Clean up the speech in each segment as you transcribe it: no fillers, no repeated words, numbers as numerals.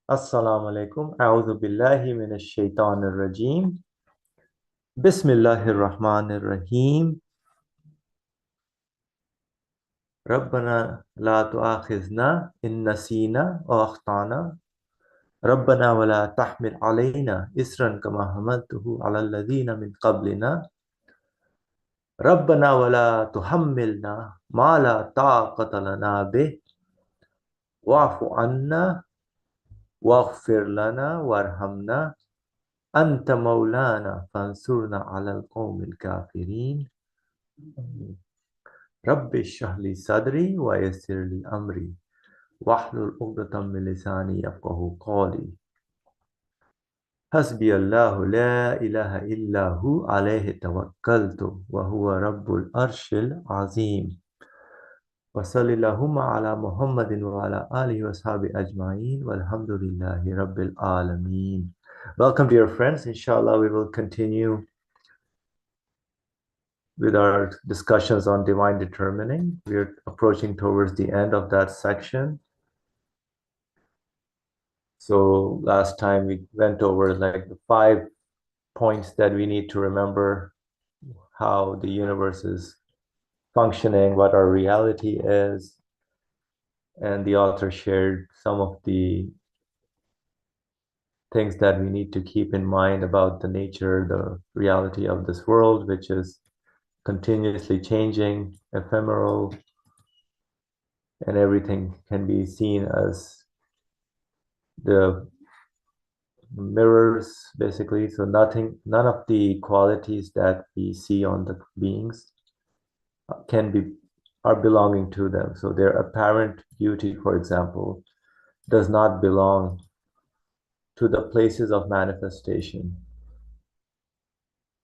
Assalamu alaikum. A'udhu billahi minash shaitanir rajim. Bismillahir rahmanir rahim. Rabbana la tu'akhizna in nasina wa akhtana. Rabbana wa la tahmil alayna isran kama hamaltuhu ala alladhina min qablina. Rabbana wa la tuhammilna ma la taqata lana bih. Wa'fu anna waghfir lana warhamna. Anta maulana fansurna ala al-qawmil kafirin. Rabbi shrah li sadri wa yassir li amri wahlul 'uqdatam min lisani yafqahu qawli. Hasbi Allahu la ilaha illa hu alayhi tawakkaltu wa huwa rabbul arshil azim. Wa sallallahu ala Muhammadin wa ala alihi wa sahbihi ajma'in walhamdulillahi rabbil alameen. Welcome dear friends. Inshallah we will continue with our discussions on divine determining. We're approaching towards the end of that section. So last time we went over like the 5 points that we need to remember, how the universe is functioning, what our reality is, and the author shared some of the things that we need to keep in mind about the nature, the reality of this world, which is continuously changing, ephemeral, and everything can be seen as the mirrors basically. So none of the qualities that we see on the beings are belonging to them. So their apparent beauty, for example, does not belong to the places of manifestation.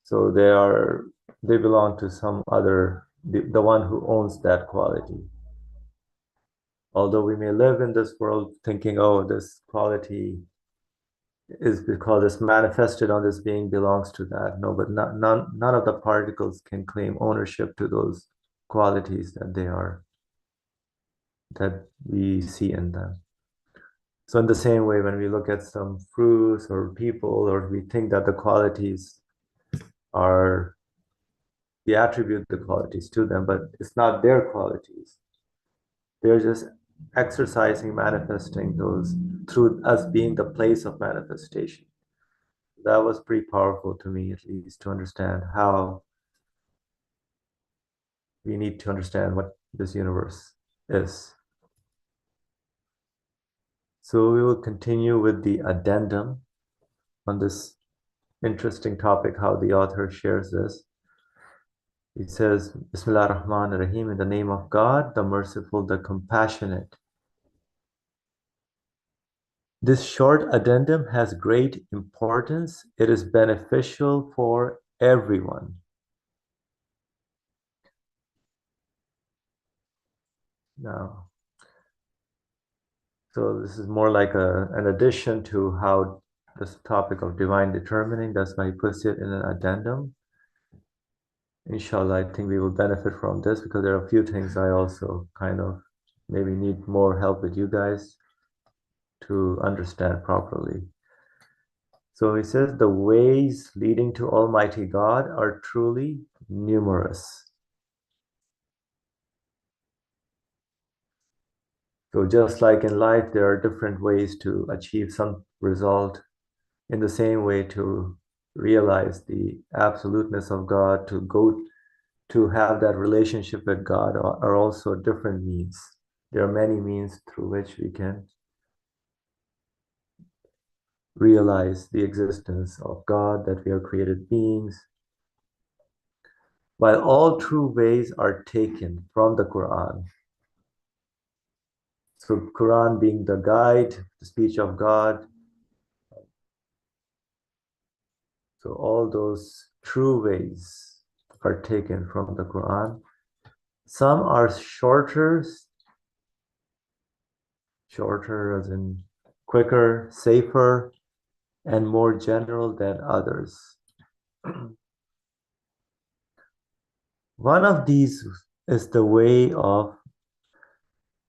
So they belong to some other, the one who owns that quality. Although we may live in this world thinking, oh, this quality is because it's manifested on this being belongs to that. No, but none of the particles can claim ownership to those qualities that we see in them. So in the same way, when we look at some fruits or people, or we think that the qualities are, we attribute the qualities to them, but it's not their qualities. They're just exercising, manifesting those through us being the place of manifestation. That was pretty powerful to me, at least, to understand how we need to understand what this universe is. So we will continue with the addendum on this interesting topic, how the author shares this. He says, Bismillah ar-Rahman ar-Rahim, in the name of God, the merciful, the compassionate. This short addendum has great importance. It is beneficial for everyone. Now, so this is more like an addition to how this topic of divine determining, that's why he puts it in an addendum. Inshallah, I think we will benefit from this because there are a few things I also kind of maybe need more help with you guys to understand properly. So he says, the ways leading to Almighty God are truly numerous. So just like in life, there are different ways to achieve some result. In the same way, to realize the absoluteness of God, to have that relationship with God are also different means. There are many means through which we can realize the existence of God, that we are created beings. While all true ways are taken from the Quran, so Quran being the guide, the speech of God, so all those true ways are taken from the Quran. Some are shorter as in quicker, safer, and more general than others. One of these is the way of,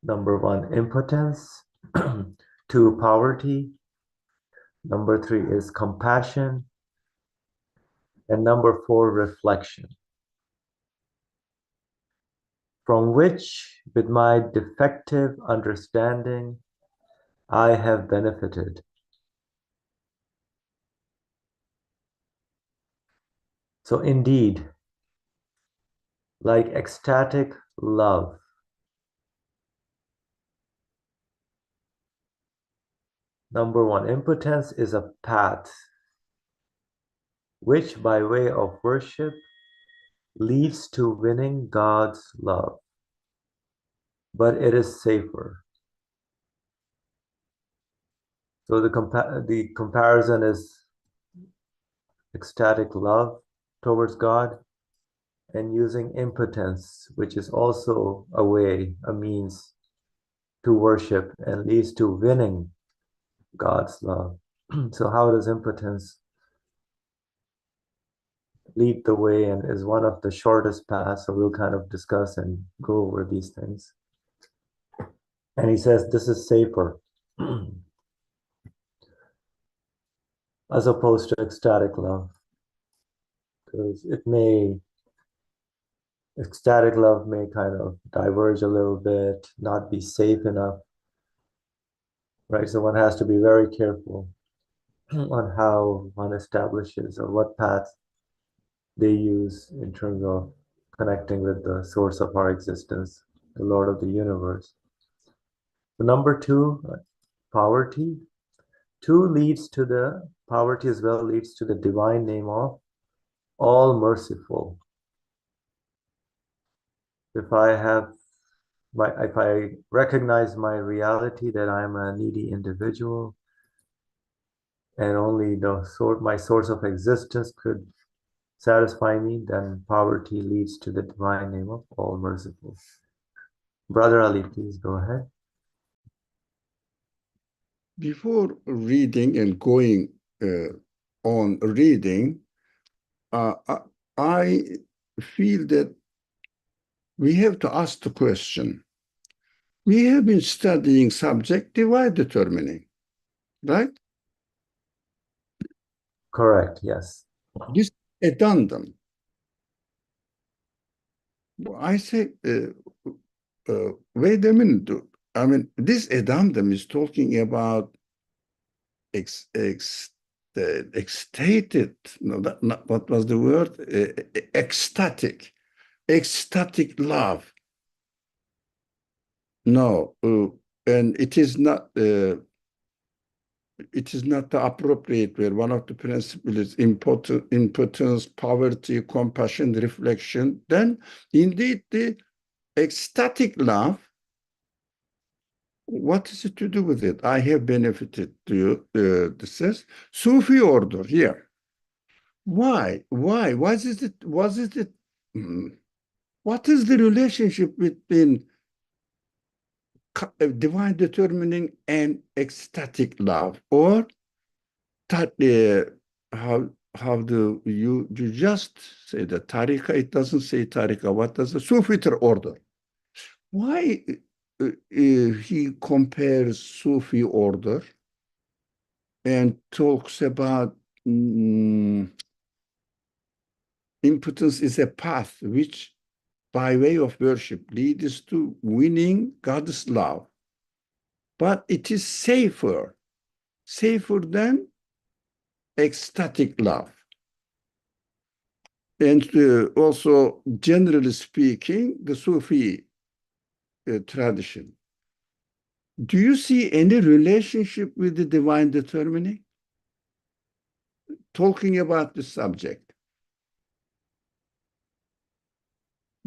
number one, impotence, two, poverty, Number 3 is compassion. And number 4, reflection. From which, with my defective understanding, I have benefited. So indeed, like ecstatic love, number 1, impotence is a path which, by way of worship, leads to winning God's love, but it is safer. So the comparison is ecstatic love towards God and using impotence, which is also a way, a means to worship and leads to winning God's love. So how does impotence lead the way and is one of the shortest paths? So we'll kind of discuss and go over these things. And he says this is safer as opposed to ecstatic love, because ecstatic love may kind of diverge a little bit, not be safe enough, right? So one has to be very careful on how one establishes or what path they use in terms of connecting with the source of our existence, the Lord of the universe. So number 2, poverty. 2 leads to the poverty as well, leads to the divine name of all merciful. If I recognize my reality that I'm a needy individual and only my source of existence could satisfy me, then poverty leads to the divine name of all merciful. Brother Ali, please go ahead. Before reading and going on reading, I feel that we have to ask the question. We have been studying subject divide determining, right? Correct, yes. This addendum. I say, wait a minute. I mean, this addendum is talking about ecstated, no, what was the word? Ecstatic love. No, and it is not the appropriate where one of the principles is impotence, poverty, compassion, reflection. Then indeed the ecstatic love, what is it to do with it? I have benefited to you. This says Sufi order here. Why? Was it? What is the relationship between divine determining and ecstatic love? Or that how do you just say the tariqa? It doesn't say tariqa. What does the Sufi order? Why he compares Sufi order and talks about impotence is a path which, by way of worship, leads to winning God's love. But it is safer than ecstatic love. And also, generally speaking, the Sufi tradition. Do you see any relationship with the divine determining? Talking about the subject.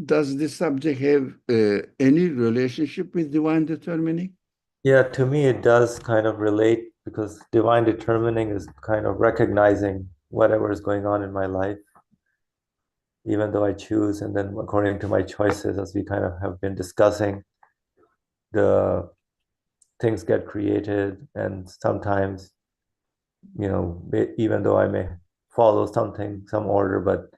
Does the subject have any relationship with divine determining? Yeah, to me it does kind of relate because divine determining is kind of recognizing whatever is going on in my life, even though I choose, and then according to my choices, as we kind of have been discussing, the things get created, and sometimes, even though I may follow some order, but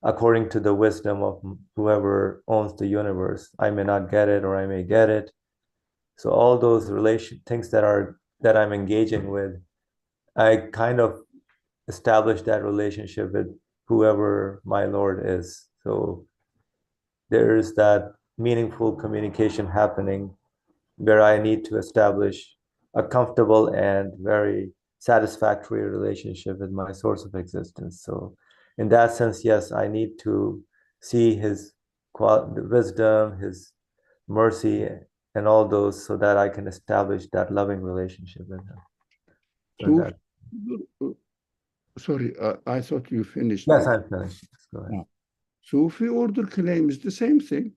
according to the wisdom of whoever owns the universe, I may not get it or I may get it. So all those things that I'm engaging with I kind of establish that relationship with whoever my Lord is. So there is that meaningful communication happening where I need to establish a comfortable and very satisfactory relationship with my source of existence. So, in that sense, yes, I need to see his wisdom, his mercy, and all those so that I can establish that loving relationship with him. So in Sufi, that, sorry, I thought you finished yes, with. I'm finished. Go ahead. No. Sufi order claims the same thing.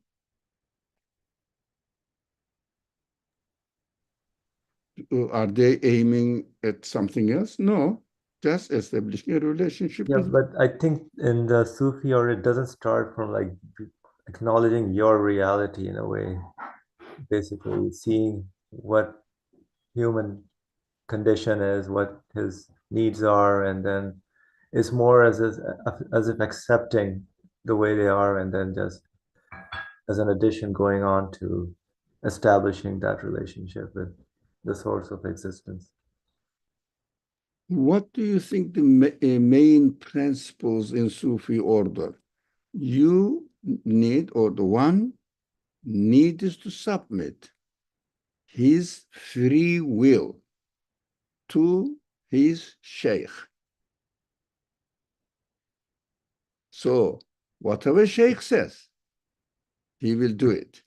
Are they aiming at something else? No, just establishing a relationship Yeah, with. but I think in the Sufi or it doesn't start from like acknowledging your reality in a way, basically seeing what human condition is, what his needs are, and then it's more as if accepting the way they are, and then just as an addition going on to establishing that relationship with the source of existence. What do you think the main principles in Sufi order? You need, or the one need is to submit his free will to his sheikh. So whatever sheikh says, he will do it.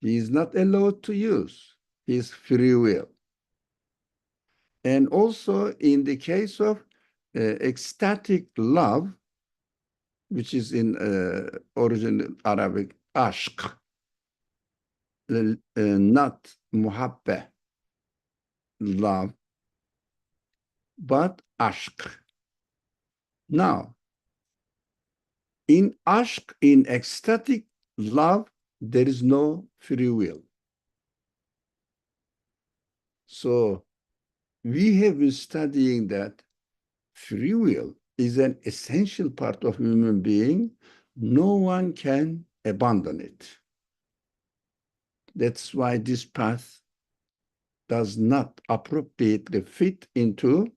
He is not allowed to use his free will. And also in the case of ecstatic love, which is in original Arabic, ashq, not muhabba, love, but ashq. Now, in ashq, in ecstatic love, there is no free will. So we have been studying that free will is an essential part of human being. No one can abandon it. That's why this path does not appropriately fit into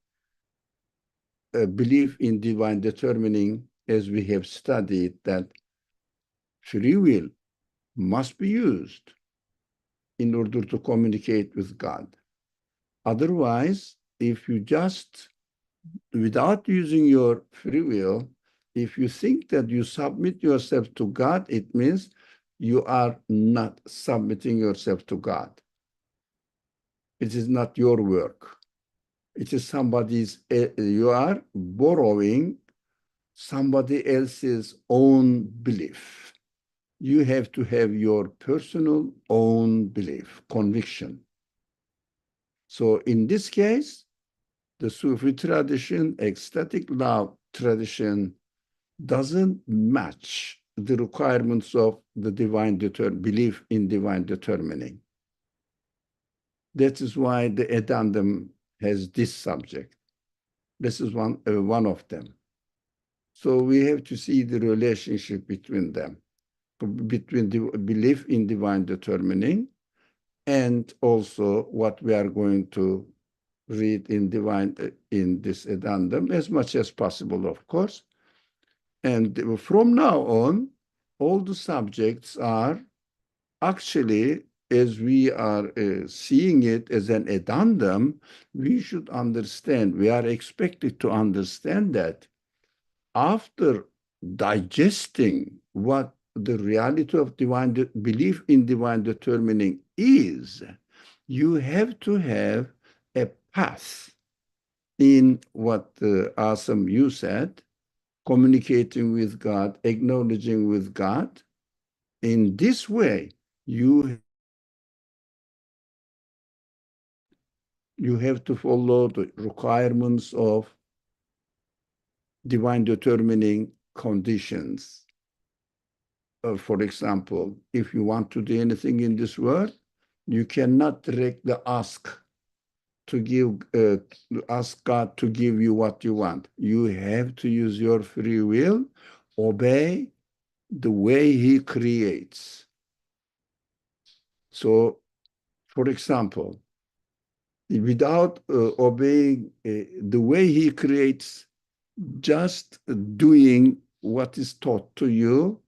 a belief in divine determining, as we have studied that free will must be used in order to communicate with God. Otherwise, if you just, without using your free will, if you think that you submit yourself to God, it means you are not submitting yourself to God. It is not your work. It is somebody's, you are borrowing somebody else's own belief. You have to have your personal own belief, conviction. So in this case, the Sufi tradition, ecstatic love tradition, doesn't match the requirements of the divine belief in divine determining. That is why the addendum has this subject. This is one of them. So we have to see the relationship between them, between the belief in divine determining and also what we are going to read in divine in this addendum as much as possible, of course. And from now on, all the subjects are actually, as we are seeing it as an addendum, we should understand, we are expected to understand that after digesting what the reality of divine belief in divine determining is, you have to have a path in what Asam you said, communicating with God, acknowledging with God. In this way, you have to follow the requirements of divine determining conditions. For example, if you want to do anything in this world, you cannot directly ask ask God to give you what you want. You have to use your free will, obey the way He creates. So, for example, without obeying the way he creates, just doing what is taught to you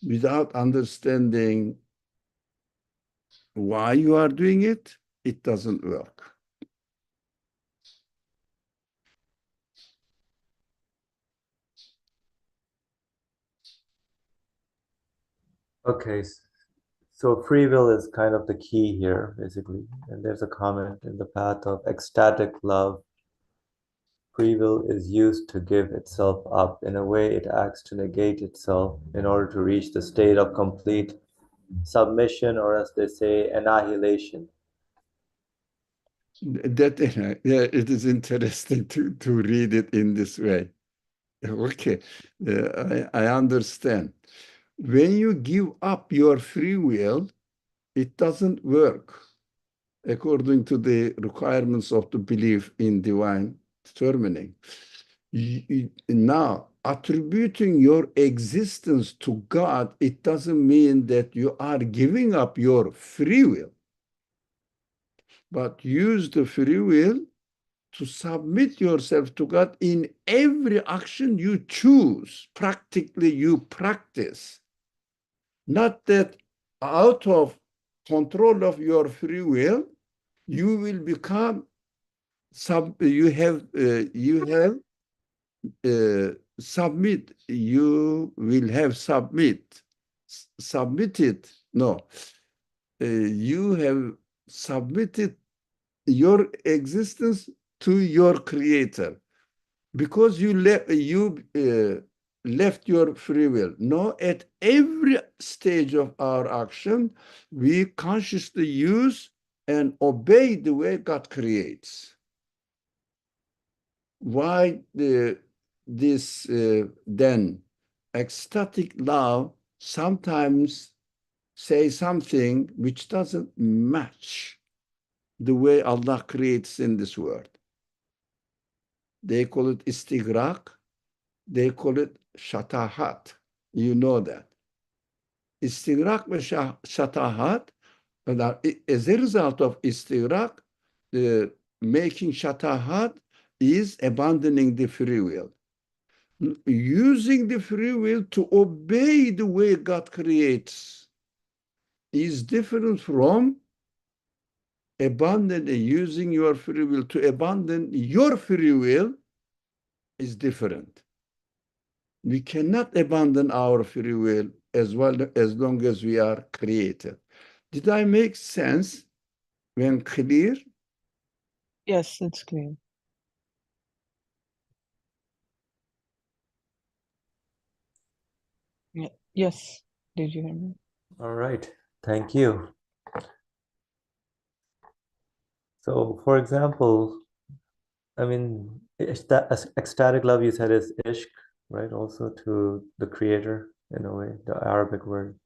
without understanding why you are doing it, it doesn't work. Okay, so free will is kind of the key here, basically. And there's a comment in the path of ecstatic love. Free will is used to give itself up. In a way, it acts to negate itself in order to reach the state of complete submission, or as they say, annihilation. That yeah, it is interesting to read it in this way. Okay, I understand. When you give up your free will, it doesn't work according to the requirements of the belief in divine determining. Now, attributing your existence to God, it doesn't mean that you are giving up your free will, but use the free will to submit yourself to God in every action you choose. Practically, you practice. Not that out of control of your free will, you will become submit, you will have submitted, no, you have submitted your existence to your creator because left your free will. No, at every stage of our action, we consciously use and obey the way God creates. Why this then ecstatic love sometimes say something which doesn't match the way Allah creates in this world. They call it istighraq, they call it shatahat. You know that. Istighraq ve shatahat, as a result of istighraq, making shatahat is abandoning the free will. Using the free will to obey the way God creates is different from using your free will to abandon your free will is different. We cannot abandon our free will as long as we are created. Did I make sense when clear? Yes, it's clear. Yeah. Yes. Did you hear me? All right, thank you. So, for example, I mean, ecstatic love you said is ishq, right? Also to the creator in a way, the Arabic word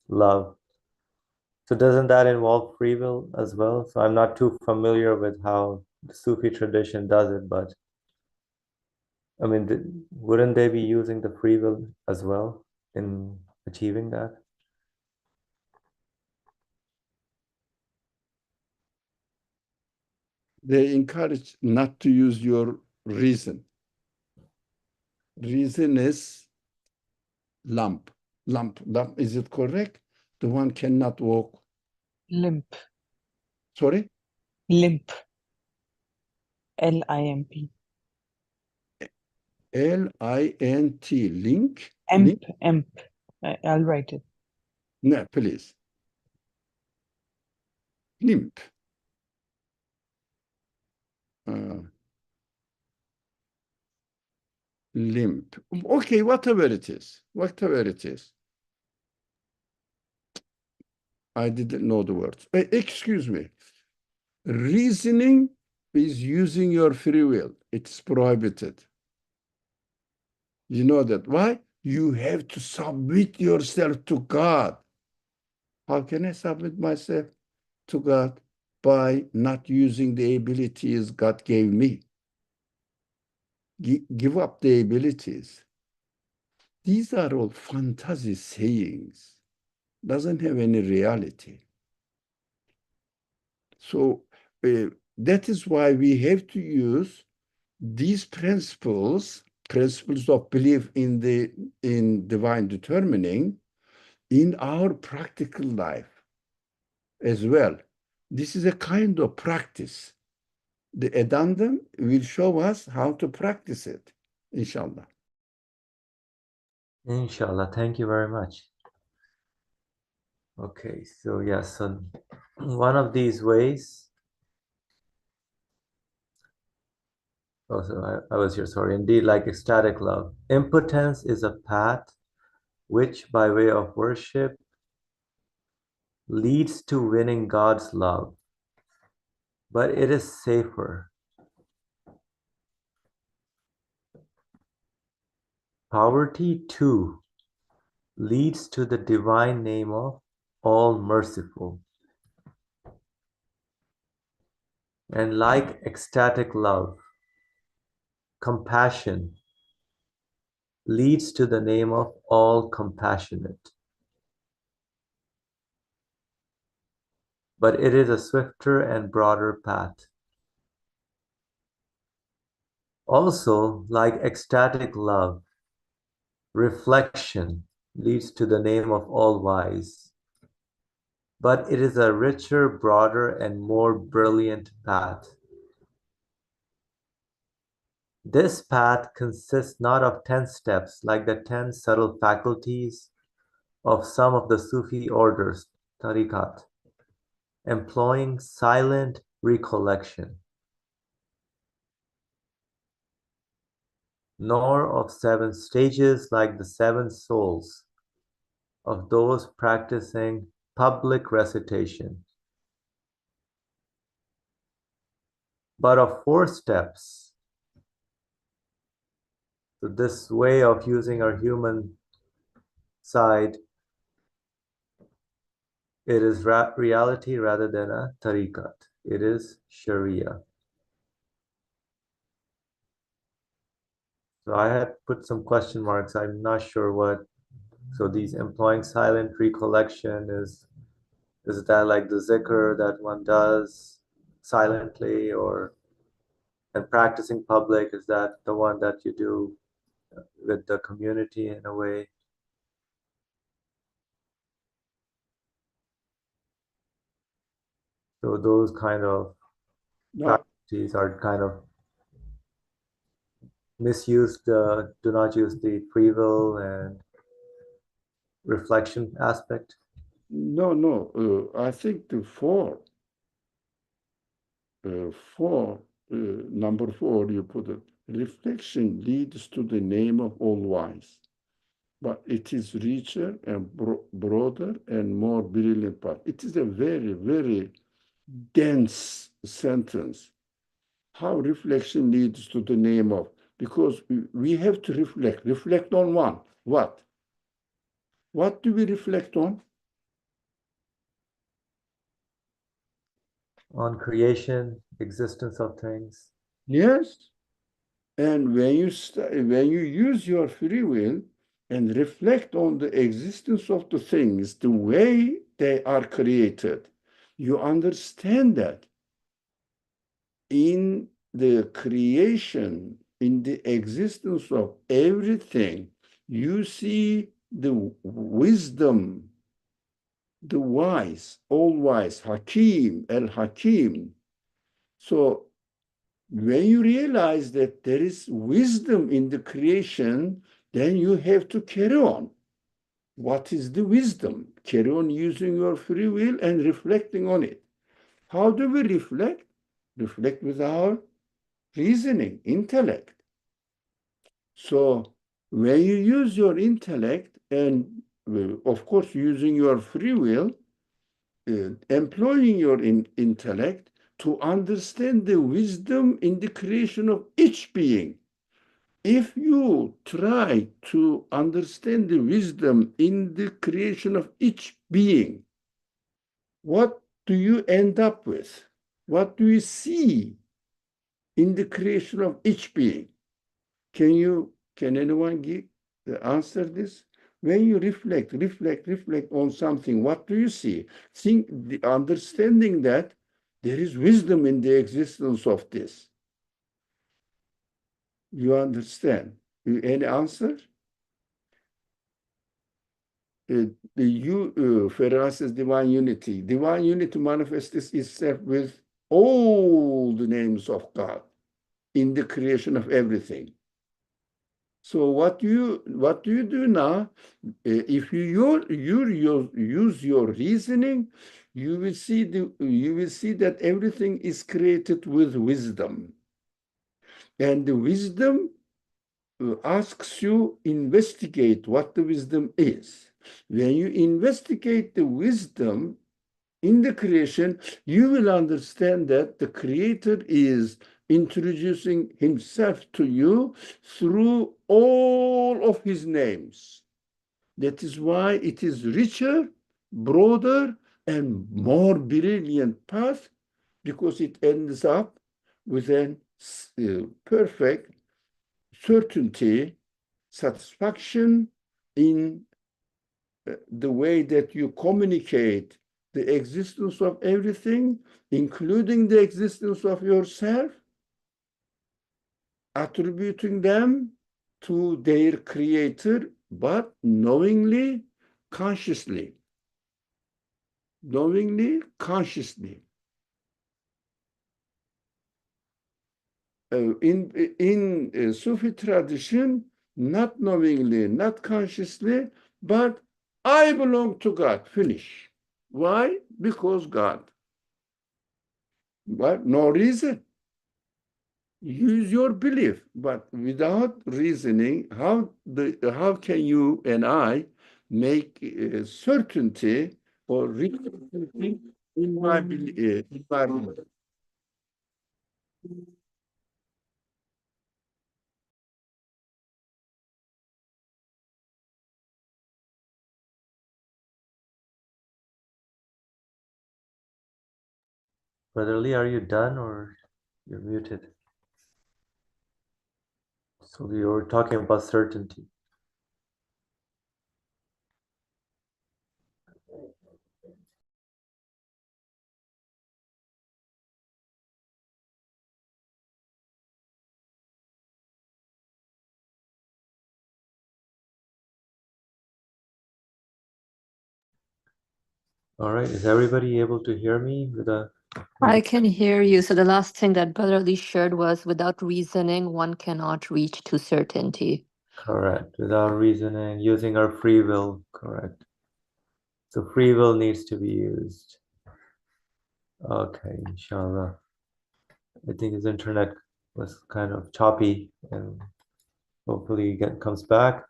love. So doesn't that involve free will as well? So I'm not too familiar with how the Sufi tradition does it, but I mean, wouldn't they be using the free will as well in achieving that? They encourage not to use your reason. Reason is lamp. Lamp. Is it correct? The one cannot walk. Limp. Sorry? Limp. L-I-M-P. L-I-N-T. Link? Emp. Emp. I'll write it. No, please. Limp. Limp. Okay, whatever it is. Whatever it is. I didn't know the words. Excuse me. Reasoning is using your free will. It's prohibited. You know that. Why? You have to submit yourself to God. How can I submit myself to God? By not using the abilities God gave me. Give up the abilities. These are all fantasy sayings. Doesn't have any reality. So that is why we have to use these principles of belief in divine determining in our practical life as well. This is a kind of practice. The addendum will show us how to practice it, inshallah. Inshallah. Thank you very much. Okay, so yes, so one of these ways. Oh, so I was here, sorry. Indeed, like ecstatic love. Impotence is a path which, by way of worship, leads to winning God's love, but it is safer. Poverty, too, leads to the divine name of all merciful. And like ecstatic love, compassion leads to the name of all compassionate. But it is a swifter and broader path. Also, like ecstatic love, reflection leads to the name of all wise. But it is a richer, broader, and more brilliant path. This path consists not of 10 steps like the 10 subtle faculties of some of the Sufi orders, tariqat, employing silent recollection, nor of 7 stages like the 7 souls of those practicing public recitation, but of 4 steps. So this way of using our human side, it is reality rather than a tariqat. It is Sharia. So I had put some question marks. I'm not sure what. So these employing silent recollection is that like the zikr that one does silently, or and practicing public, is that the one that you do with the community in a way? So those kind of faculties are kind of misused, do not use the free will and reflection aspect. No. I think the number 4, you put it, reflection leads to the name of all wise, but it is richer and broader and more brilliant path. It is a very, very dense sentence. How reflection leads to the name of, because we have to reflect. Reflect on one. What? What do we reflect on? On creation, existence of things. Yes. And when you use your free will and reflect on the existence of the things, the way they are created, you understand that in the creation, in the existence of everything, you see the wisdom, the wise, all wise, Hakim, El Hakim. So when you realize that there is wisdom in the creation, then you have to carry on. What is the wisdom? Carry on using your free will and reflecting on it. How do we reflect? Reflect with our reasoning, intellect. So when you use your intellect and, of course, using your free will, employing your intellect to understand the wisdom in the creation of each being. If you try to understand the wisdom in the creation of each being, what do you end up with? What do you see in the creation of each being? Can anyone answer this? When you reflect on something, what do you see? Think, understanding that There is wisdom in the existence of this. You understand? Any answer? Ferraz says divine unity. Divine unity manifests itself with all the names of God in the creation of everything. So what do you do now? If you use your reasoning, you will see that everything is created with wisdom, and the wisdom asks you investigate what the wisdom is. When you investigate the wisdom in the creation, you will understand that the Creator is introducing himself to you through all of his names. That is why it is richer, broader, and more brilliant path, because it ends up with a perfect certainty, satisfaction in the way that you communicate the existence of everything, including the existence of yourself, attributing them to their creator, but knowingly, consciously. Knowingly, consciously. In Sufi tradition, not knowingly, not consciously, but I belong to God, finish. Why? Because God. But no reason. Use your belief, but without reasoning, how can you and I make certainty or reality in my belief? Brother Lee, are you done or you're muted? So we were talking about certainty. All right, is everybody able to hear me with a? I can hear you. So the last thing that Brother Lee shared was without reasoning, one cannot reach to certainty. Correct, without reasoning, using our free will, correct. So free will needs to be used. Okay, inshallah. I think his internet was kind of choppy and hopefully comes back.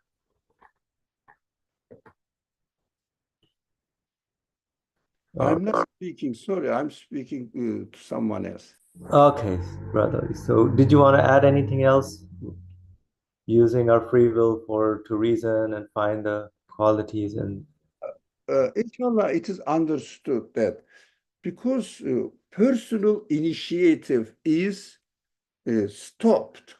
I'm not speaking, sorry, I'm speaking to someone else. Okay, brother. So did you want to add anything else? Using our free will to reason and find the qualities and Inshallah, it is understood that because personal initiative is stopped.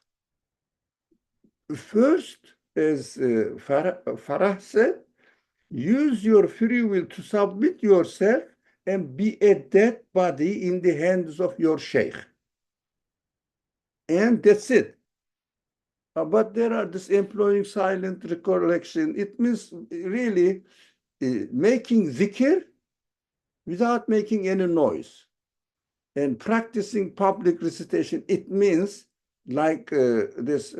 First, as Farah said, use your free will to submit yourself and be a dead body in the hands of your sheikh. And that's it. But there are this employing silent recollection. It means really making zikr without making any noise. And practicing public recitation, it means like this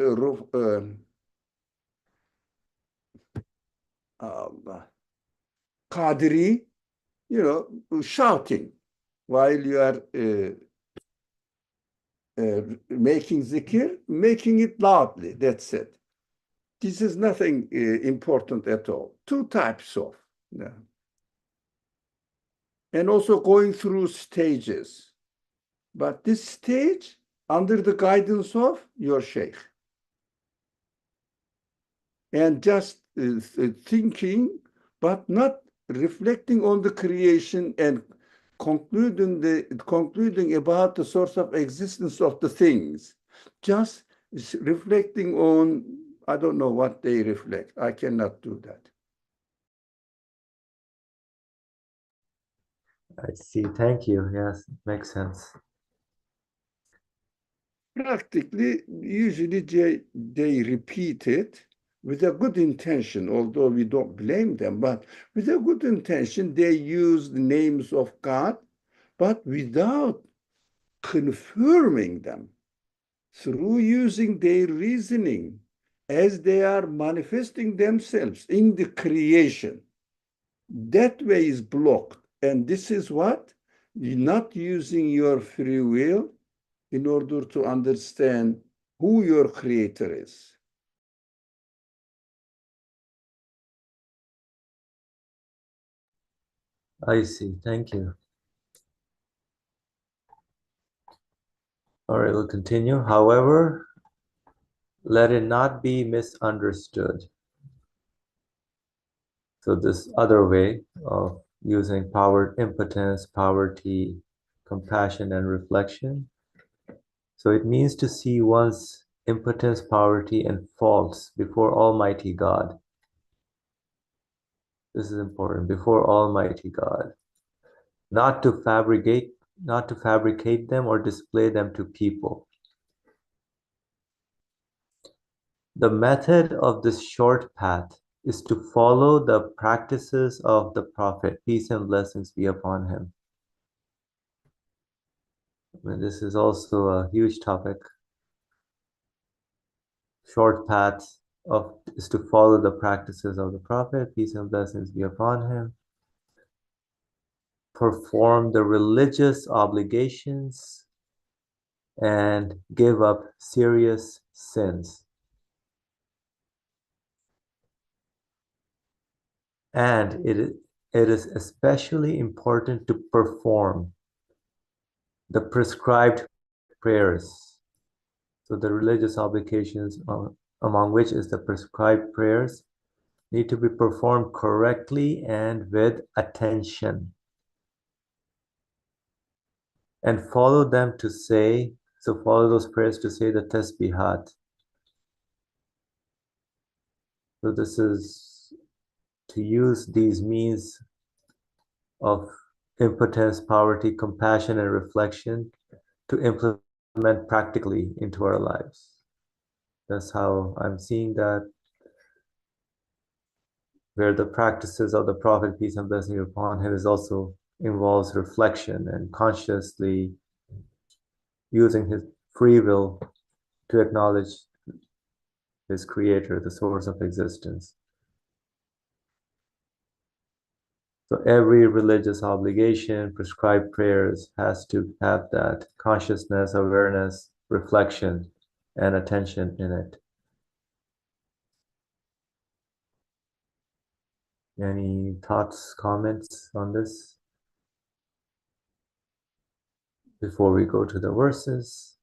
Qadri, shouting while you are making zikr, making it loudly, that's it. This is nothing important at all. Two types of. Yeah. And also going through stages. But this stage, under the guidance of your sheikh. And just thinking, but not reflecting on the creation and concluding about the source of existence of the things. Just reflecting on, I don't know what they reflect. I cannot do that. I see. Thank you. Yes, makes sense. Practically, usually they repeat it with a good intention, although we don't blame them, but with a good intention, they use the names of God, but without confirming them through using their reasoning as they are manifesting themselves in the creation. That way is blocked. And this is what? You're not using your free will in order to understand who your creator is. I see. Thank you. All right, we'll continue. However, let it not be misunderstood. So this other way of using power, impotence, poverty, compassion, and reflection. So it means to see one's impotence, poverty, and faults before Almighty God. This is important, before Almighty God. Not to fabricate them or display them to people. The method of this short path is to follow the practices of the Prophet, peace and blessings be upon him. And this is also a huge topic. Short path is to follow the practices of the Prophet, peace and blessings be upon him. Perform the religious obligations and give up serious sins. And it is especially important to perform the prescribed prayers. So the religious obligations, among which is the prescribed prayers, need to be performed correctly and with attention. And follow them to say, so follow those prayers to say the tasbihat. So this is to use these means of impotence, poverty, compassion, and reflection to implement practically into our lives. That's how I'm seeing that, where the practices of the Prophet, peace and blessing upon him, is also involves reflection and consciously using his free will to acknowledge his creator, the source of existence. So every religious obligation, prescribed prayers, has to have that consciousness, awareness, reflection, and attention in it. Any thoughts, comments on this before we go to the verses?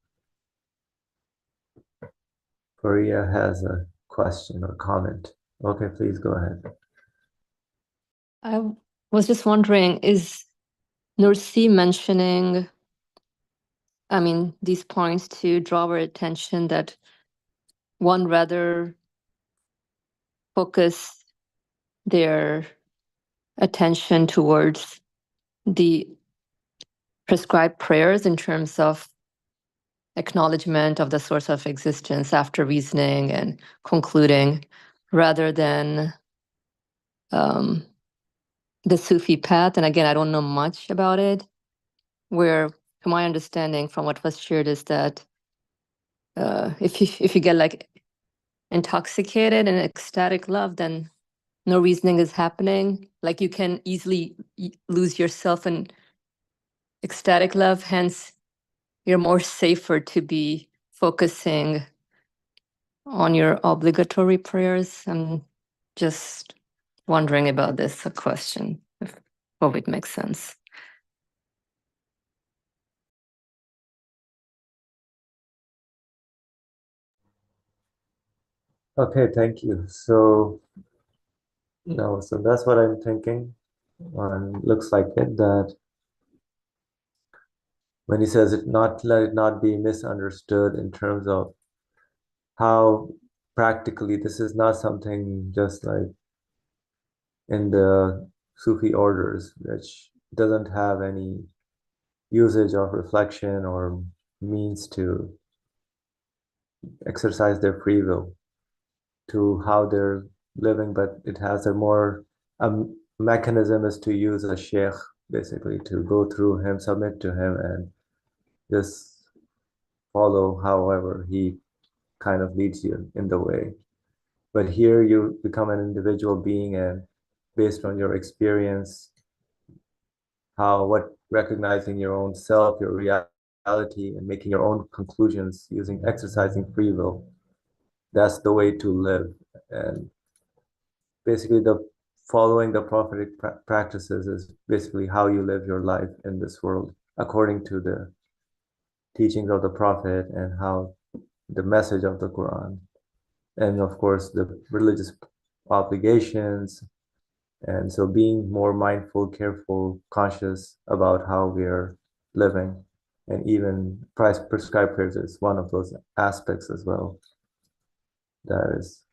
Faria has a question or comment. Okay, please go ahead. I was just wondering, is Nursi mentioning, I mean, these points to draw our attention that one rather focus their attention towards the prescribed prayers in terms of acknowledgement of the source of existence after reasoning and concluding, rather than the Sufi path. And again, I don't know much about it, where, from my understanding, from what was shared, is that if you get like intoxicated in ecstatic love, then no reasoning is happening. Like you can easily lose yourself in ecstatic love. Hence, you're more safer to be focusing on your obligatory prayers. I'm just wondering about this question, if hope it makes sense. Okay, thank you. So, so that's what I'm thinking. Looks like it, that when he says let it not be misunderstood in terms of how practically this is not something just like in the Sufi orders, which doesn't have any usage of reflection or means to exercise their free will to how they're living, but it has a more mechanism is to use a sheikh basically to go through him, submit to him, and just follow however he kind of leads you in the way. But here you become an individual being, and based on your experience, recognizing your own self, your reality, and making your own conclusions using exercising free will, that's the way to live. And basically, the following the prophetic practices is basically how you live your life in this world according to the teachings of the prophet and how the message of the Quran, and of course the religious obligations. And so being more mindful, careful, conscious about how we are living, and even prescribed prayers is one of those aspects as well. That is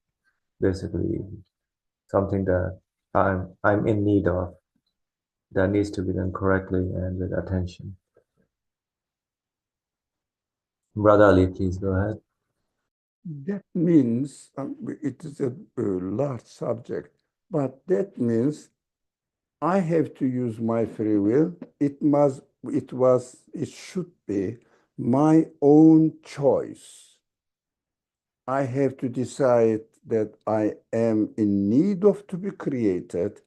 basically something that I'm in need of, that needs to be done correctly and with attention. Brother Ali, please go ahead. That means it is a large subject, but that means I have to use my free will. It should be my own choice. I have to decide that I am in need of to be created.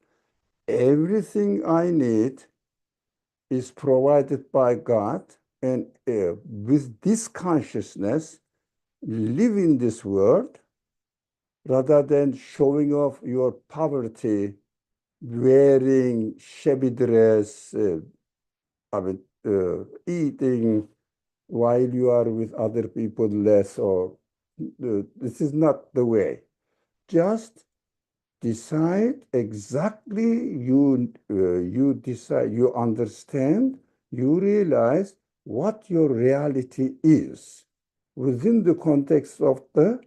Everything I need is provided by God, and with this consciousness, live in this world rather than showing off your poverty, wearing shabby dress, eating while you are with other people less, or this is not the way. Just decide exactly, you decide, you understand, you realize what your reality is within the context of the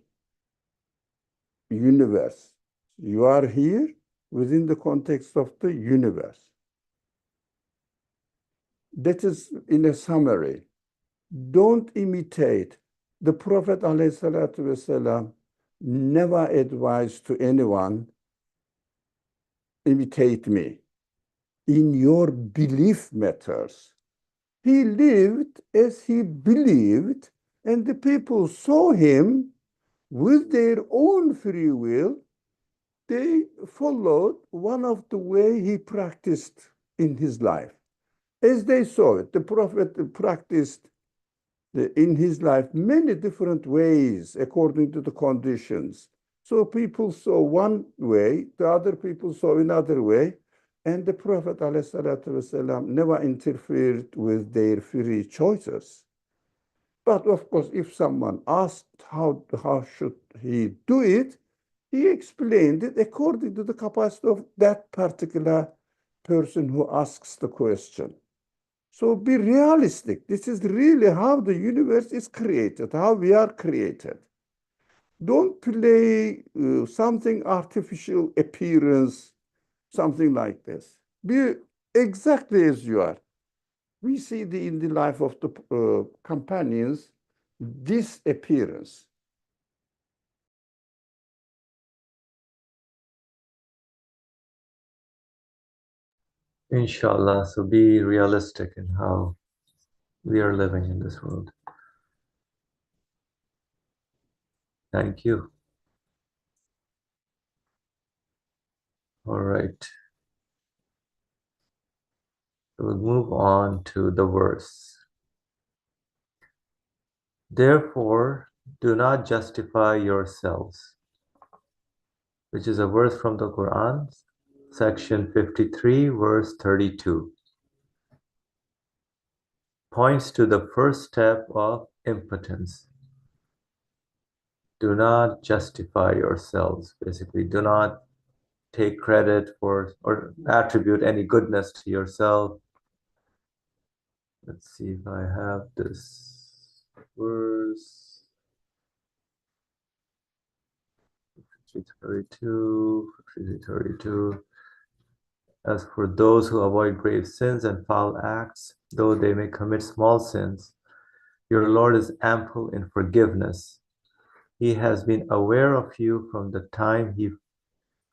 universe. You are here within the context of the universe. That is in a summary. Don't imitate. The Prophet ﷺ never advised to anyone, imitate me. In your belief matters. He lived as he believed, and the people saw him with their own free will. They followed one of the way he practiced in his life. As they saw it, the Prophet practiced in his life many different ways according to the conditions. So people saw one way, the other people saw another way, and the Prophet ﷺ never interfered with their free choices. But of course, if someone asked how should he do it, he explained it according to the capacity of that particular person who asks the question. So be realistic. This is really how the universe is created, how we are created. Don't play something artificial appearance, something like this. Be exactly as you are. We see in the life of the companions this appearance. Inshallah, so be realistic in how we are living in this world. Thank you. All right. We'll move on to the verse. Therefore, do not justify yourselves, which is a verse from the Quran, section 53, verse 32. Points to the first step of impotence. Do not justify yourselves. Basically, do not take credit for or attribute any goodness to yourself. Let's see if I have this verse. 32, 32. As for those who avoid grave sins and foul acts, though they may commit small sins, your Lord is ample in forgiveness. He has been aware of you from the time He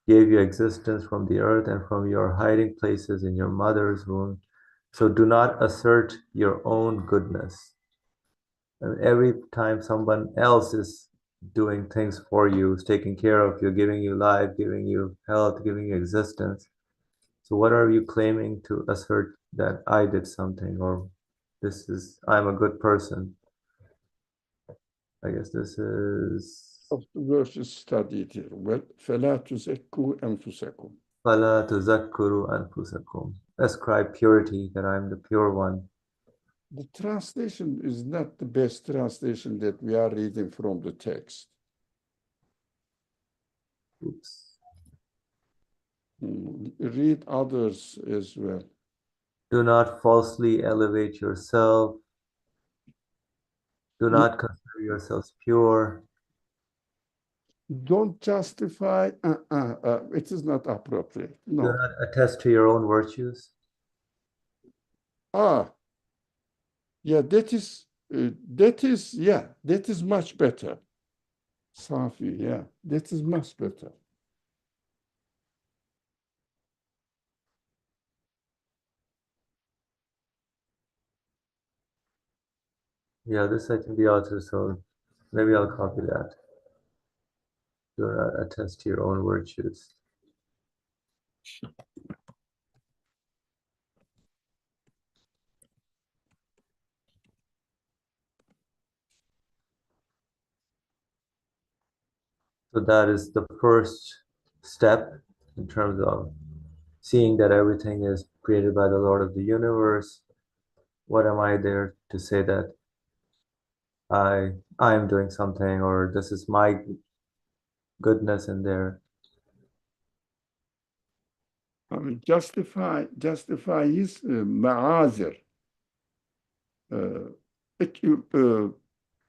gave you existence from the earth and from your hiding places in your mother's womb. So do not assert your own goodness. And every time someone else is doing things for you, is taking care of you, giving you life, giving you health, giving you existence. So what are you claiming to assert that I did something, or I'm a good person? I guess this is Of the verses studied here. Well, فَلَا تُزَكُّوا أَنفُسَكُمْ. فَلَا تُزَكُّرُوا أَنفُسَكُمْ. Ascribe purity that I am the pure one. The translation is not the best translation that we are reading from the text. Oops. Read others as well. Do not falsely elevate yourself. Do not consider yourselves pure. Don't justify. It is not appropriate. Do No. not attest to your own virtues. Yeah, that is much better. Safi, yeah, that is much better. Yeah, this I think the author, so maybe I'll copy that. Do not attest to your own virtues. So that is the first step in terms of seeing that everything is created by the Lord of the universe. What am I there to say that I'm doing something, or this is my goodness in there? I mean, justify his ma'azir,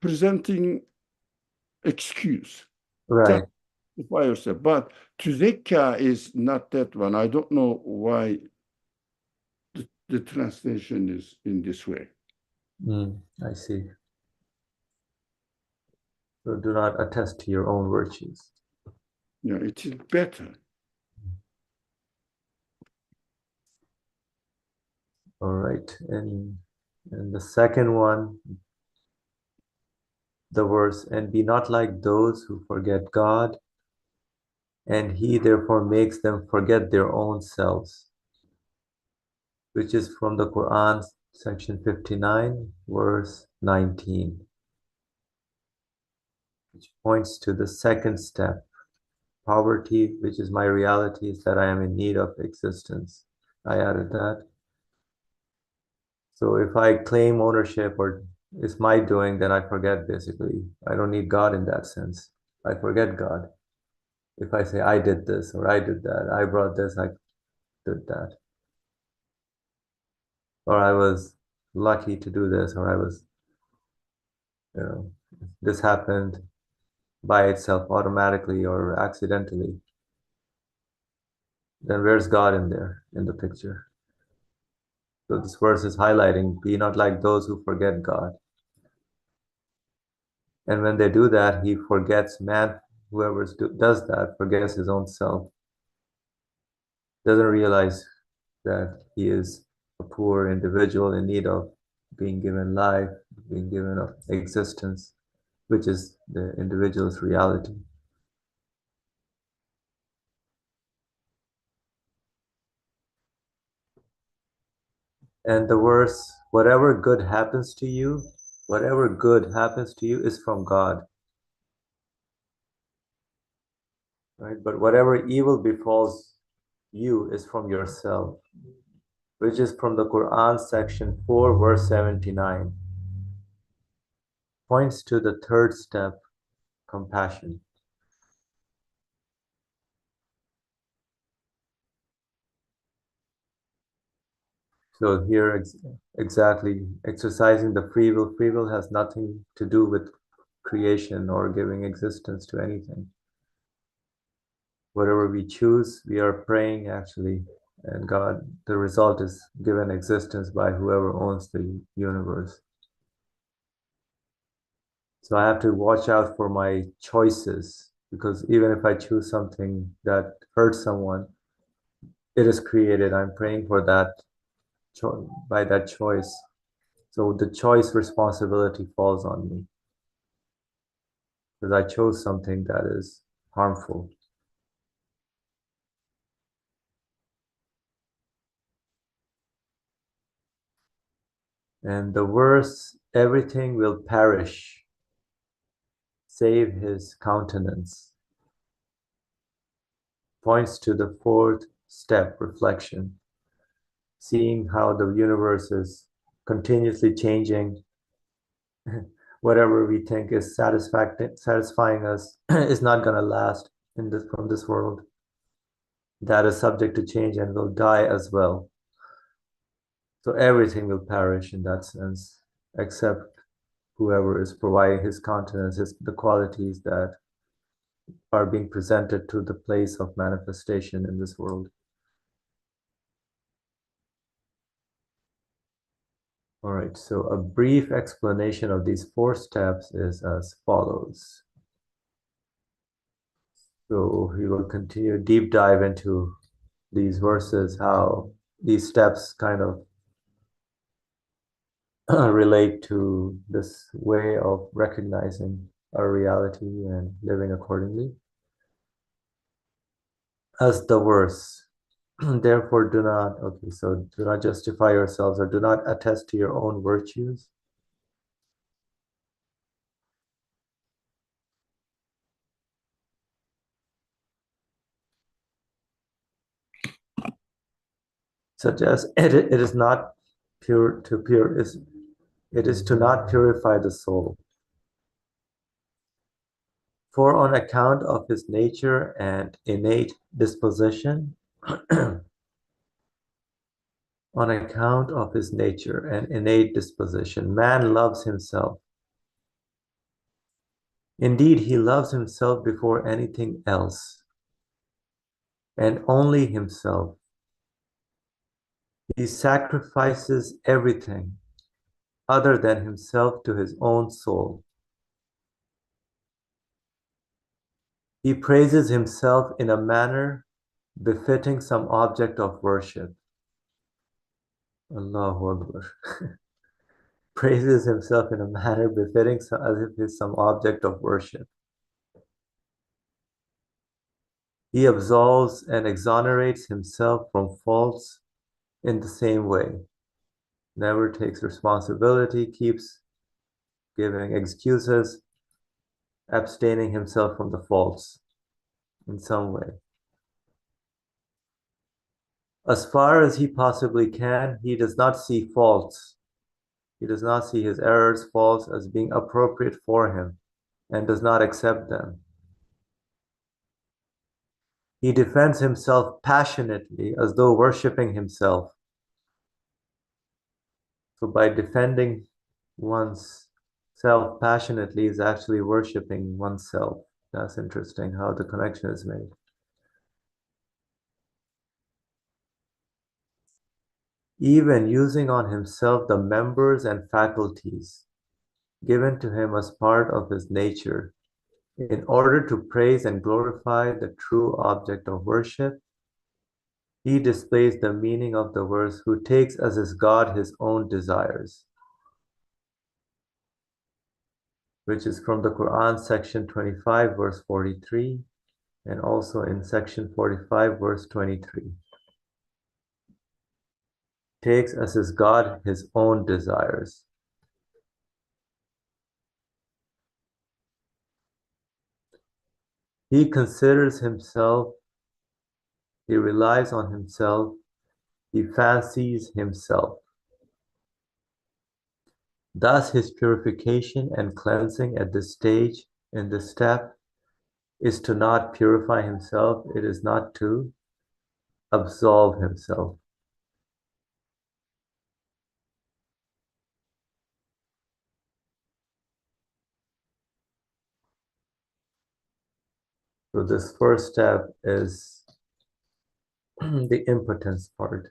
presenting excuse. Right. Justify yourself. But tuzekka is not that one. I don't know why the translation is in this way. I see. So do not attest to your own virtues. Yeah, it is better. All right. And the second one, the verse, and be not like those who forget God, and He therefore makes them forget their own selves, which is from the Quran, section 59, verse 19, which points to the second step. Poverty, which is my reality, is that I am in need of existence. I added that. So if I claim ownership or it's my doing, then I forget basically. I don't need God in that sense. I forget God. If I say I did this or I did that, I brought this, I did that. Or I was lucky to do this, or I was, this happened by itself automatically or accidentally. Then where's God in there, in the picture? So this verse is highlighting, be not like those who forget God. And when they do that, he forgets man, whoever does that, forgets his own self. Doesn't realize that he is a poor individual in need of being given life, being given of existence, which is the individual's reality. And the verse, whatever good happens to you is from God. Right? But whatever evil befalls you is from yourself, which is from the Quran, section 4, verse 79. Points to the third step, compassion. So here exactly exercising the free will. Free will has nothing to do with creation or giving existence to anything. Whatever we choose, we are praying actually And God, the result is given existence by whoever owns the universe. So I have to watch out for my choices, because even if I choose something that hurts someone, it is created. I'm praying for that by that choice. So the choice responsibility falls on me, because I chose something that is harmful. And the verse, everything will perish, save his countenance, points to the fourth step, reflection, seeing how the universe is continuously changing. Whatever we think is satisfying us is not going to last from this world. That is subject to change and will die as well. So everything will perish in that sense, except whoever is providing his countenance, the qualities that are being presented to the place of manifestation in this world. All right, so a brief explanation of these four steps is as follows. So we will continue deep dive into these verses, how these steps kind of relate to this way of recognizing our reality and living accordingly. As the verse, therefore do not justify yourselves or do not attest to your own virtues. Such as it is not it is to not purify the soul. For on account of his nature and innate disposition, on account of his nature and innate disposition, man loves himself. Indeed, he loves himself before anything else, and only himself. He sacrifices everything other than himself to his own soul. He praises himself in a manner befitting some object of worship. Allahu Akbar. Praises himself in a manner befitting as if he's some object of worship. He absolves and exonerates himself from faults in the same way. Never takes responsibility, keeps giving excuses, abstaining himself from the faults in some way. As far as he possibly can, he does not see faults. He does not see his errors, faults as being appropriate for him and does not accept them. He defends himself passionately as though worshiping himself. So by defending one's self passionately is actually worshiping oneself. That's interesting how the connection is made. Even using on himself the members and faculties given to him as part of his nature, in order to praise and glorify the true object of worship, he displays the meaning of the verse, who takes as his God his own desires, which is from the Quran, section 25, verse 43, and also in section 45, verse 23. Takes as his God his own desires. He considers himself, he relies on himself, he fancies himself. Thus, his purification and cleansing at this stage, in this step, is to not purify himself, it is not to absolve himself. So this first step is the impotence part.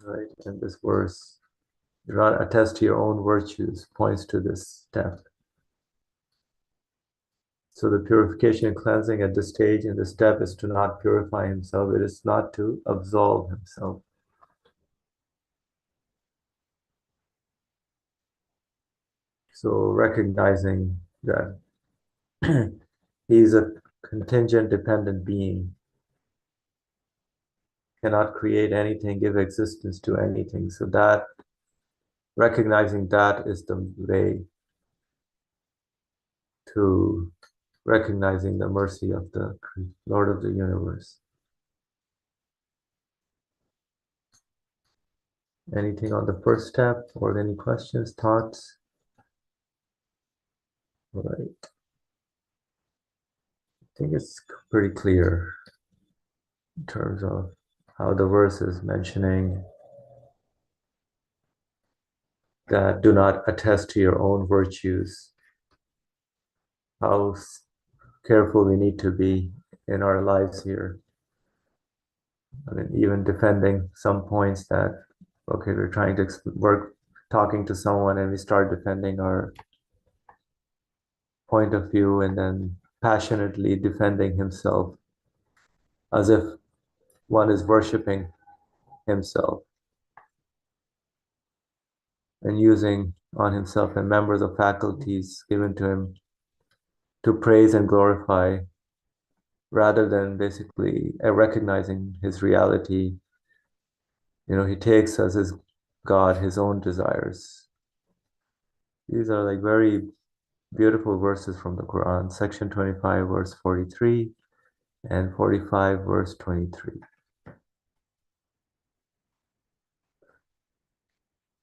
Right, and this verse, do not attest to your own virtues, points to this step. So the purification and cleansing at this stage in this step is to not purify himself. It is not to absolve himself. So recognizing that he's a contingent dependent being, cannot create anything, give existence to anything. So that, recognizing that is the way to recognizing the mercy of the Lord of the universe. Anything on the first step or any questions, thoughts? All right. I think it's pretty clear in terms of how the verse is mentioning that do not attest to your own virtues, how careful we need to be in our lives here. I mean, even defending some points that, okay, we're trying to work, talking to someone and we start defending our point of view and then passionately defending himself as if one is worshiping himself and using on himself and members of faculties given to him to praise and glorify rather than basically recognizing his reality. You know, he takes as his God his own desires. These are like very beautiful verses from the Quran, section 25, verse 43 and 45, verse 23.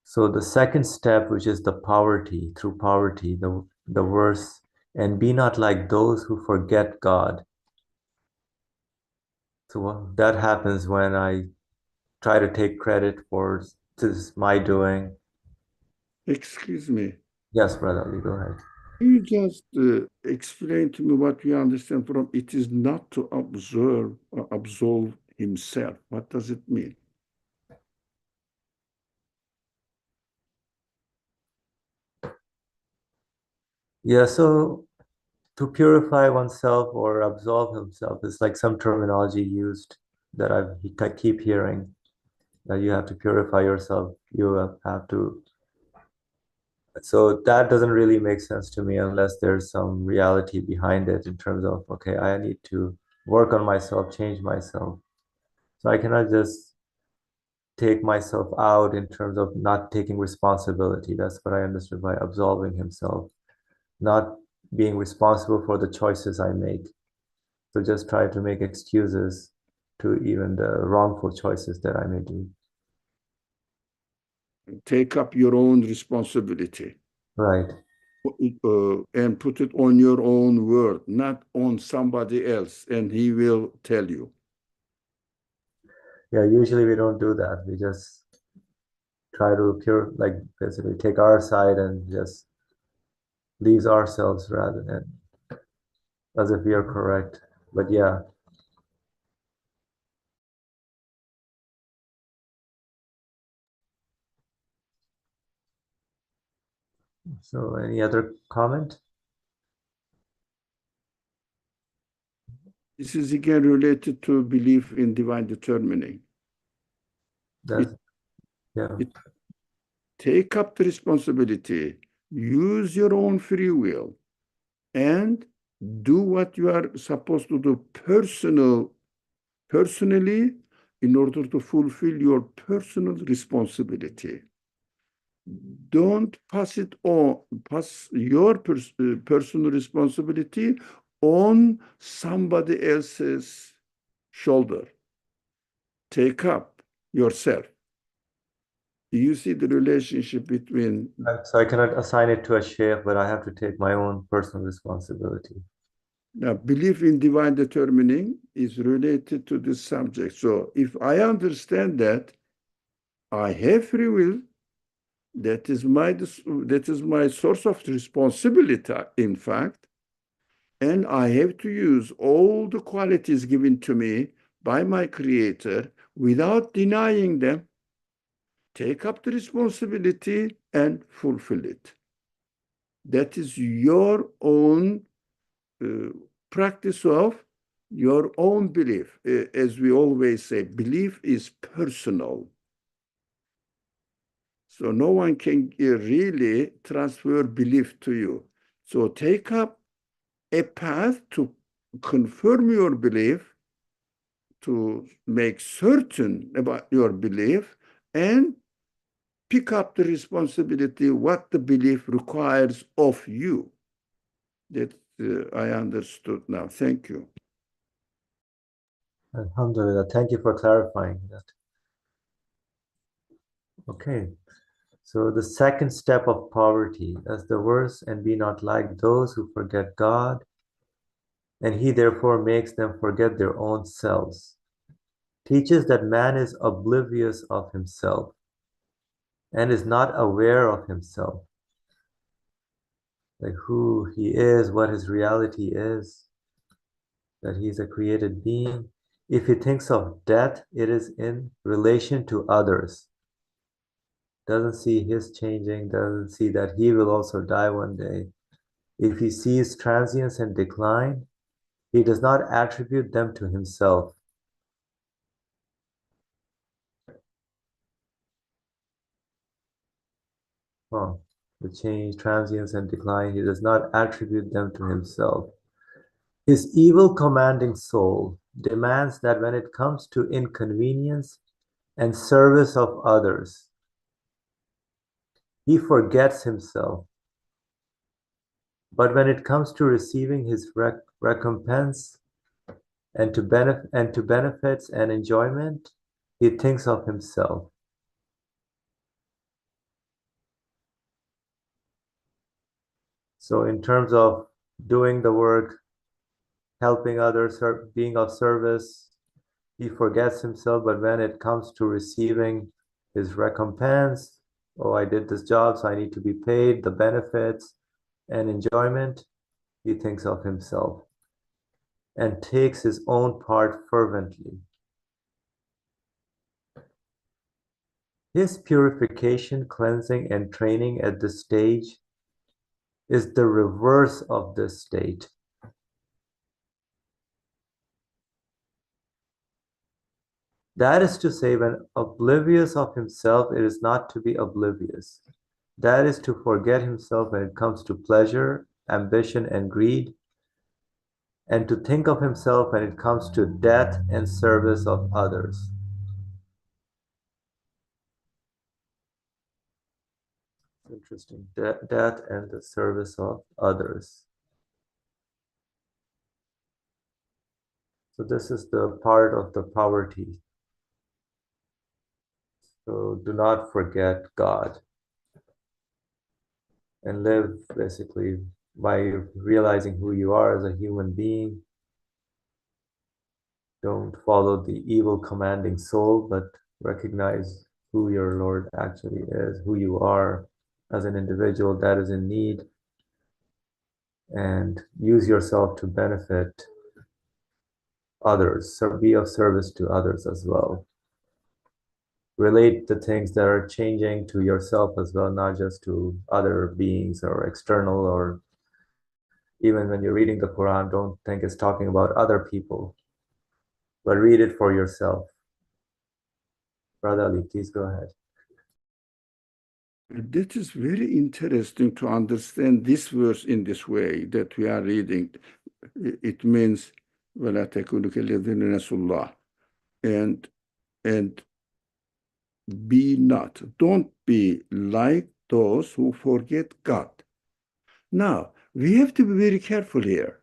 So the second step, which is the poverty, through poverty, the verse, and be not like those who forget God. So that happens when I try to take credit for this is my doing. Excuse me. Yes, brother, you go ahead. Can you just explain to me what we understand from it is not to observe or absolve himself? What does it mean? Yeah, so to purify oneself or absolve himself is like some terminology used that I keep hearing, that you have to purify yourself. You have to. So that doesn't really make sense to me unless there's some reality behind it in terms of, okay, I need to work on myself, change myself. So I cannot just take myself out in terms of not taking responsibility. That's what I understood by absolving himself, not being responsible for the choices I make. So just try to make excuses to even the wrongful choices that I may do. Take up your own responsibility. Right. And put it on your own word, not on somebody else, and he will tell you. Yeah, usually we don't do that. We just try to basically take our side and just leaves ourselves rather than as if we are correct. But yeah. So any other comment? This is again related to belief in divine determining. Yeah. Take up the responsibility, use your own free will, and do what you are supposed to do personally in order to fulfill your personal responsibility. Don't pass your personal responsibility on somebody else's shoulder. Take up yourself. Do you see the relationship between? So I cannot assign it to a sheikh, but I have to take my own personal responsibility. Now, belief in divine determining is related to this subject. So if I understand that I have free will, that is my source of responsibility, in fact, and I have to use all the qualities given to me by my Creator without denying them, take up the responsibility and fulfill it. That is your own practice of your own belief. As we always say, belief is personal. So no one can really transfer belief to you. So take up a path to confirm your belief, to make certain about your belief, and pick up the responsibility what the belief requires of you. That I understood now. Thank you. Alhamdulillah. Thank you for clarifying that. Okay. So the second step of poverty, as the verse, and be not like those who forget God, and he therefore makes them forget their own selves, teaches that man is oblivious of himself and is not aware of himself, like who he is, what his reality is, that he's a created being. If he thinks of death, it is in relation to others. Doesn't see his changing, doesn't see that he will also die one day. If he sees transience and decline, he does not attribute them to himself. The change, transience, and decline, he does not attribute them to himself. His evil commanding soul demands that when it comes to inconvenience and service of others, he forgets himself. But when it comes to receiving his recompense and to benefits and enjoyment, he thinks of himself. So in terms of doing the work, helping others, being of service, he forgets himself. But when it comes to receiving his recompense, oh, I did this job, so I need to be paid, the benefits and enjoyment, he thinks of himself and takes his own part fervently. His purification, cleansing, and training at this stage is the reverse of this state. That is to say, when oblivious of himself, it is not to be oblivious. That is to forget himself when it comes to pleasure, ambition, and greed, and to think of himself when it comes to death and service of others. Interesting. Death and the service of others. So this is the part of the poverty. So do not forget God and live basically by realizing who you are as a human being. Don't follow the evil commanding soul, but recognize who your Lord actually is, who you are as an individual that is in need, and use yourself to benefit others, so be of service to others as well. Relate the things that are changing to yourself as well, not just to other beings or external, or even when you're reading the Quran, don't think it's talking about other people, but read it for yourself. Brother Ali, please go ahead. That is very interesting to understand this verse in this way that we are reading. It means, وَلَا تَكُونُوا كَالَّذِينَ نَسُوا اللَّهَ, and be not, don't be like those who forget God. Now, we have to be very careful here.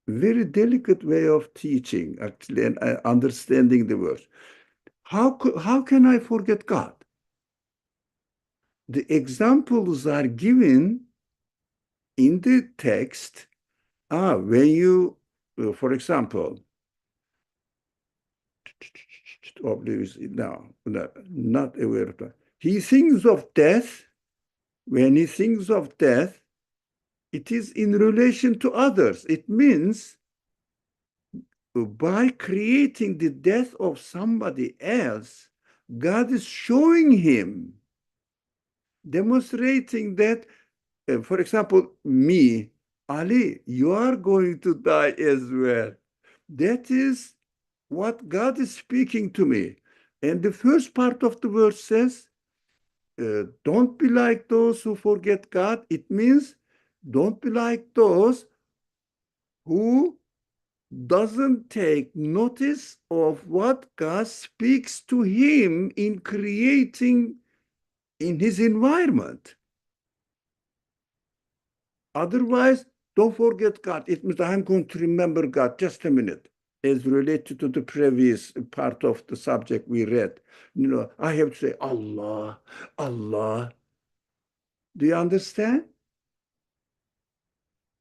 Very delicate way of teaching, actually, and understanding the verse. How can I forget God? The examples are given in the text. When you, for example, no, not aware of that. He thinks of death. When he thinks of death, It is in relation to others. It means by creating the death of somebody else, God is showing him, demonstrating that, for example, me, Ali, you are going to die as well. That is what God is speaking to me. And the first part of the verse says, don't be like those who forget God. It means don't be like those who doesn't take notice of what God speaks to him in creating in his environment. Otherwise, don't forget God. It means I'm going to remember God. Just a minute. As related to the previous part of the subject we read. I have to say, Allah, Allah. Do you understand?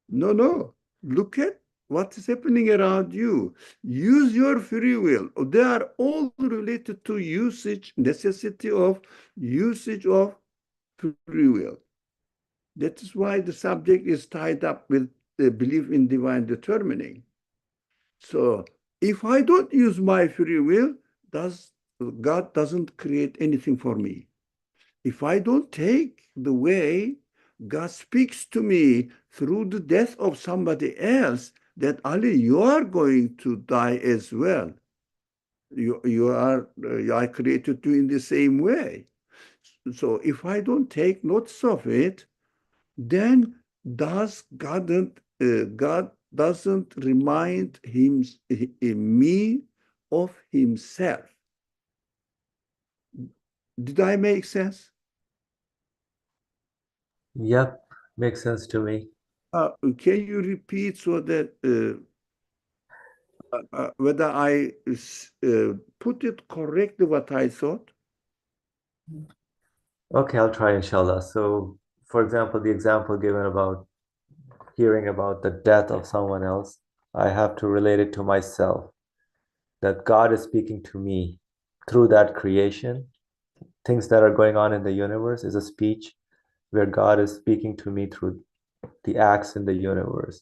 No. Look at what is happening around you. Use your free will. They are all related to usage, necessity of usage of free will. That is why the subject is tied up with the belief in divine determining. So if I don't use my free will, God doesn't create anything for me. If I don't take the way God speaks to me through the death of somebody else, that Ali, you are going to die as well. I created you in the same way. So if I don't take notice of it, then God doesn't remind me of himself. Did I make sense? Yep, makes sense to me. Can you repeat so that whether I put it correctly what I thought? Okay, I'll try, inshallah. So, for example, the example given about hearing about the death of someone else, I have to relate it to myself, that God is speaking to me through that creation. Things that are going on in the universe is a speech where God is speaking to me through the acts in the universe.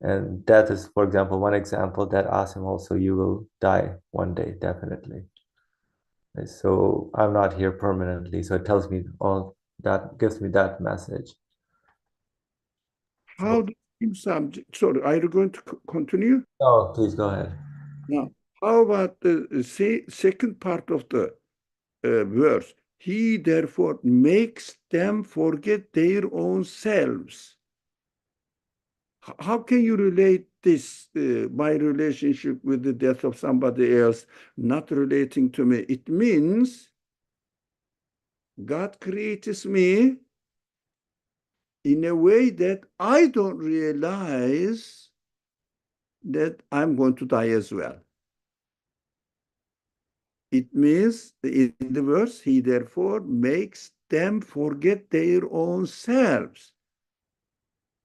And death is, for example, one example that Asim also, you will die one day, definitely. So I'm not here permanently. So it tells me all that, gives me that message. How do you subject? Sorry, are you going to continue? Oh, please go ahead. Now, how about the second part of the verse? He therefore makes them forget their own selves. How can you relate this, my relationship with the death of somebody else, not relating to me? It means God creates me in a way that I don't realize that I'm going to die as well. It means in the verse, he therefore makes them forget their own selves,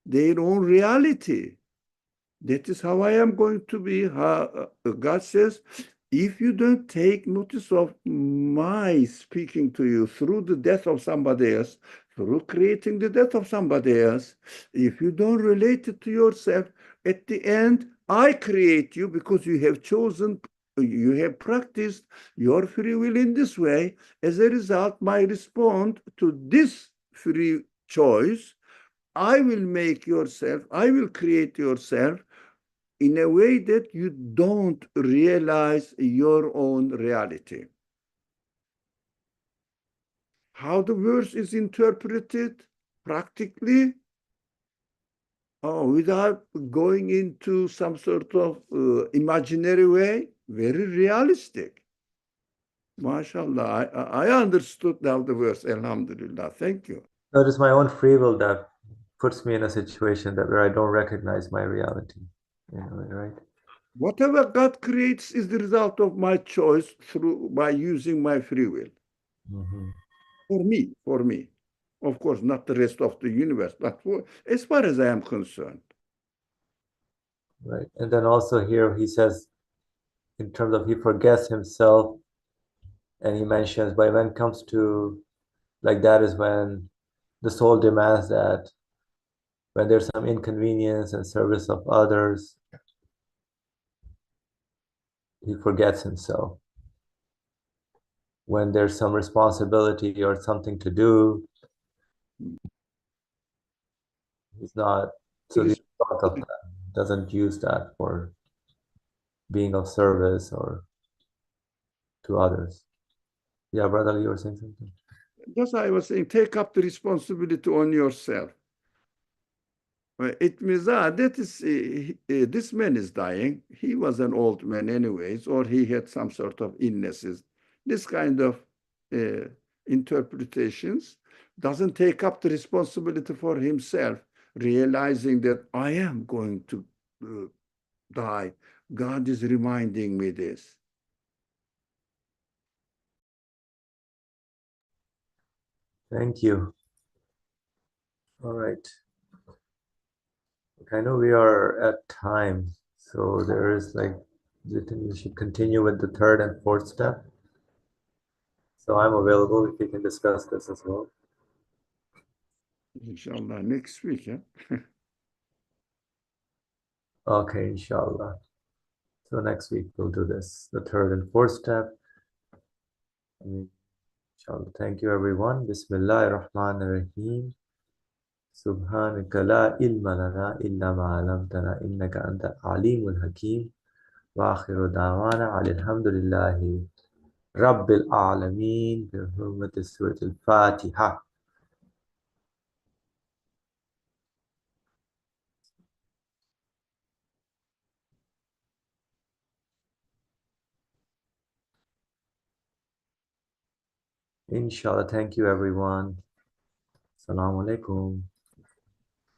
their own reality. That is how I am going to be. God says, if you don't take notice of my speaking to you through the death of somebody else, through creating the death of somebody else, if you don't relate it to yourself, at the end, I create you because you have chosen, you have practiced your free will in this way. As a result, my response to this free choice, I will make yourself, I will create yourself in a way that you don't realize your own reality. How the verse is interpreted practically, without going into some sort of imaginary way, very realistic. MashaAllah, I understood now the verse, Alhamdulillah. Thank you. So it is my own free will that puts me in a situation that where I don't recognize my reality. Right? Whatever God creates is the result of my choice by using my free will. Mm-hmm. For me. Of course, not the rest of the universe, but as far as I am concerned. Right. And then also here he says, in terms of he forgets himself, and he mentions, but when it comes to like that is when the soul demands that When there's some inconvenience and service of others, he forgets himself. When there's some responsibility or something to do, he's not, so the thought of that doesn't use that for being of service or to others. Yeah, brother, you were saying something? Just I was saying, take up the responsibility on yourself. It means that is this man is dying. He was an old man anyways, or he had some sort of illnesses. This kind of interpretations doesn't take up the responsibility for himself, realizing that I am going to die. God is reminding me this. Thank you. All right. I know we are at time, so there is like, do you think we should continue with the third and fourth step? So I'm available if we can discuss this as well. Inshallah, next week. Yeah? Okay, inshallah. So next week we'll do this, the third and fourth step. Inshallah. Thank you, everyone. Bismillahir Rahmanir Rahim. Subhanaka la ilma lana illa ma 'allamtana innaka anta alimul hakim. Wa akhiru da'wana alhamdulillahi rabbil alamin. Bi hurmati suratul Fatiha. Inshallah. Thank you, everyone. Assalamu alaikum.